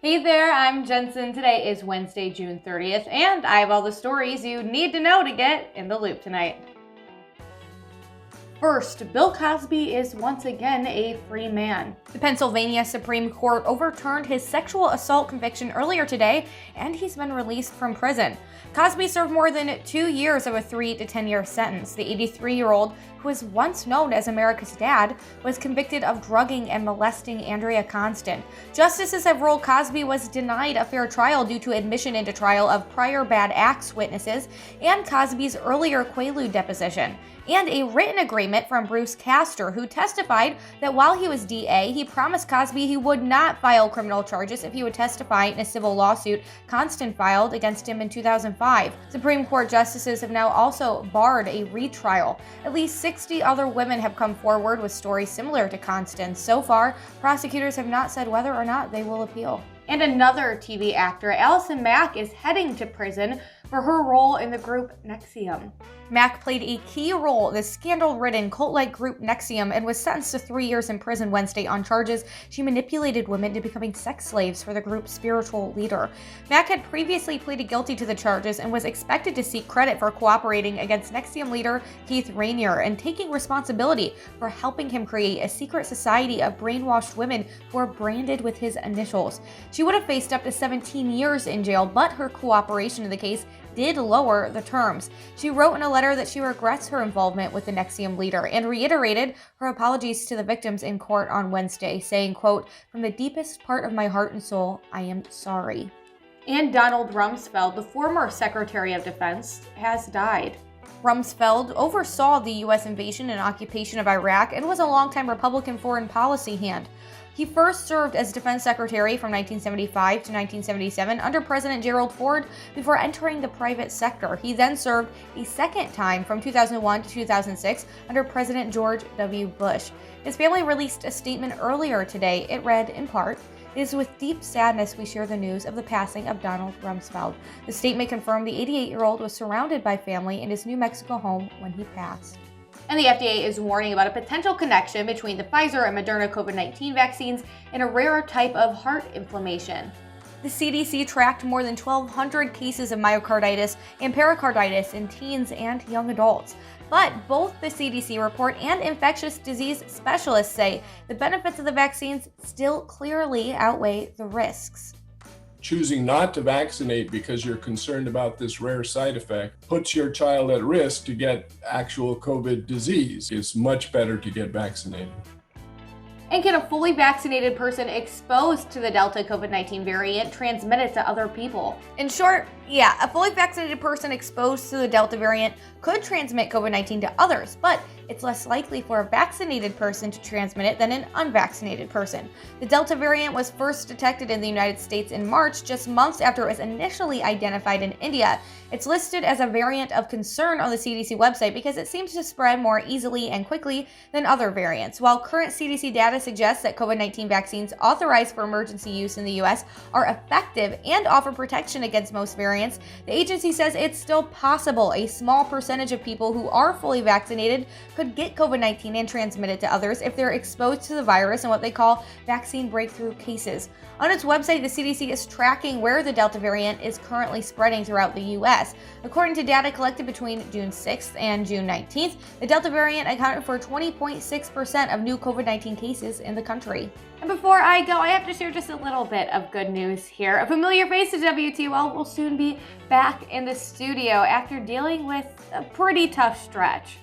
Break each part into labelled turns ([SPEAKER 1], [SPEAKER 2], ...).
[SPEAKER 1] Hey there, I'm Jensen. Today is Wednesday, June 30th, and I have all the stories you need to know to get in the loop tonight. First, Bill Cosby is once again a free man. The Pennsylvania Supreme Court overturned his sexual assault conviction earlier today, and he's been released from prison. Cosby served more than 2 years of a 3 to 10-year sentence. The 83-year-old, who was once known as America's Dad, was convicted of drugging and molesting Andrea Constant. Justices have ruled Cosby was denied a fair trial due to admission into trial of prior bad acts witnesses and Cosby's earlier Quaalude deposition, and a written agreement from Bruce Castor, who testified that while he was DA, he promised Cosby he would not file criminal charges if he would testify in a civil lawsuit Constant filed against him in 2005. Supreme Court justices have now also barred a retrial. At least 60 other women have come forward with stories similar to Constant's. So far, prosecutors have not said whether or not they will appeal. And another TV actor, Allison Mack, is heading to prison for her role in the group NXIVM. Mack played a key role in the scandal-ridden cult-like group NXIVM and was sentenced to 3 years in prison Wednesday on charges she manipulated women into becoming sex slaves for the group's spiritual leader. Mack had previously pleaded guilty to the charges and was expected to seek credit for cooperating against NXIVM leader Keith Raniere and taking responsibility for helping him create a secret society of brainwashed women who are branded with his initials. She would have faced up to 17 years in jail, but her cooperation in the case did lower the terms. She wrote in a letter that she regrets her involvement with the NXIVM leader and reiterated her apologies to the victims in court on Wednesday, saying, quote, "From the deepest part of my heart and soul, I am sorry." And Donald Rumsfeld, the former Secretary of Defense, has died. Rumsfeld oversaw the U.S. invasion and occupation of Iraq and was a longtime Republican foreign policy hand. He first served as Defense Secretary from 1975 to 1977 under President Gerald Ford before entering the private sector. He then served a second time from 2001 to 2006 under President George W. Bush. His family released a statement earlier today. It read, in part, "It is with deep sadness we share the news of the passing of Donald Rumsfeld." The statement confirmed the 88-year-old was surrounded by family in his New Mexico home when he passed. And the FDA is warning about a potential connection between the Pfizer and Moderna COVID-19 vaccines and a rare type of heart inflammation. The CDC tracked more than 1,200 cases of myocarditis and pericarditis in teens and young adults. But both the CDC report and infectious disease specialists say the benefits of the vaccines still clearly outweigh the risks.
[SPEAKER 2] Choosing not to vaccinate because you're concerned about this rare side effect puts your child at risk to get actual COVID disease. It's much better to get vaccinated.
[SPEAKER 1] And can a fully vaccinated person exposed to the Delta COVID-19 variant transmit it to other people? In short, yeah, a fully vaccinated person exposed to the Delta variant could transmit COVID-19 to others, but it's less likely for a vaccinated person to transmit it than an unvaccinated person. The Delta variant was first detected in the United States in March, just months after it was initially identified in India. It's listed as a variant of concern on the CDC website because it seems to spread more easily and quickly than other variants. While current CDC data suggests that COVID-19 vaccines authorized for emergency use in the U.S. are effective and offer protection against most variants, the agency says it's still possible a small percentage of people who are fully vaccinated could get COVID-19 and transmit it to others if they're exposed to the virus in what they call vaccine breakthrough cases. On its website, the CDC is tracking where the Delta variant is currently spreading throughout the U.S. According to data collected between June 6th and June 19th, the Delta variant accounted for 20.6% of new COVID-19 cases in the country. And before I go, I have to share just a little bit of good news here. A familiar face to WTOL will soon be back in the studio after dealing with a pretty tough stretch.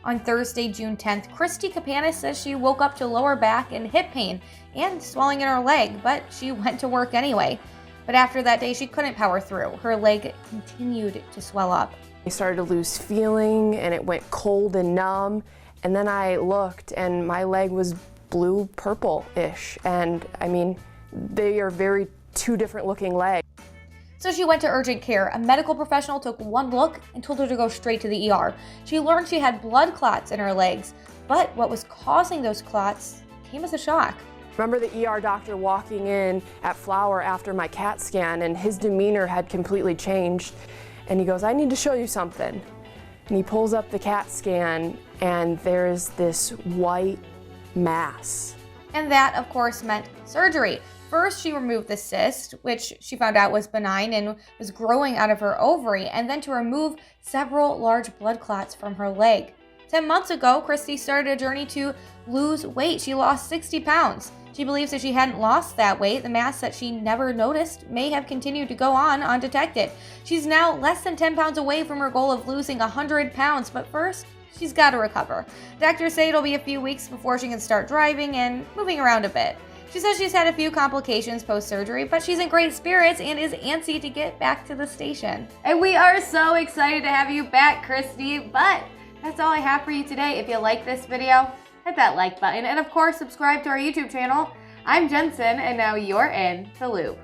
[SPEAKER 1] On Thursday, June 10th, Kristi Kopanis says she woke up to lower back and hip pain and swelling in her leg, but she went to work anyway. But after that day, she couldn't power through. Her leg continued to swell up.
[SPEAKER 3] I started to lose feeling and it went cold and numb. And then I looked and my leg was blue purple-ish. And I mean, they are very two different looking legs.
[SPEAKER 1] So she went to urgent care. A medical professional took one look and told her to go straight to the ER. She learned she had blood clots in her legs, but what was causing those clots came as a shock.
[SPEAKER 3] Remember the ER doctor walking in at Flower after my CAT scan, and his demeanor had completely changed. And he goes, "I need to show you something." And he pulls up the CAT scan, and there's this white mass.
[SPEAKER 1] And that, of course, meant surgery. First, she removed the cyst, which she found out was benign and was growing out of her ovary, and then to remove several large blood clots from her leg. 10 months ago, Kristi started a journey to lose weight. She lost 60 pounds. She believes if she hadn't lost that weight, the mass that she never noticed may have continued to go on undetected. She's now less than 10 pounds away from her goal of losing 100 pounds, but first, she's got to recover. Doctors say it'll be a few weeks before she can start driving and moving around a bit. She says she's had a few complications post-surgery, but she's in great spirits and is antsy to get back to the station. And we are so excited to have you back, Kristi, but that's all I have for you today. If you like this video, hit that like button, and of course, subscribe to our YouTube channel. I'm Jensen, and now you're in the loop.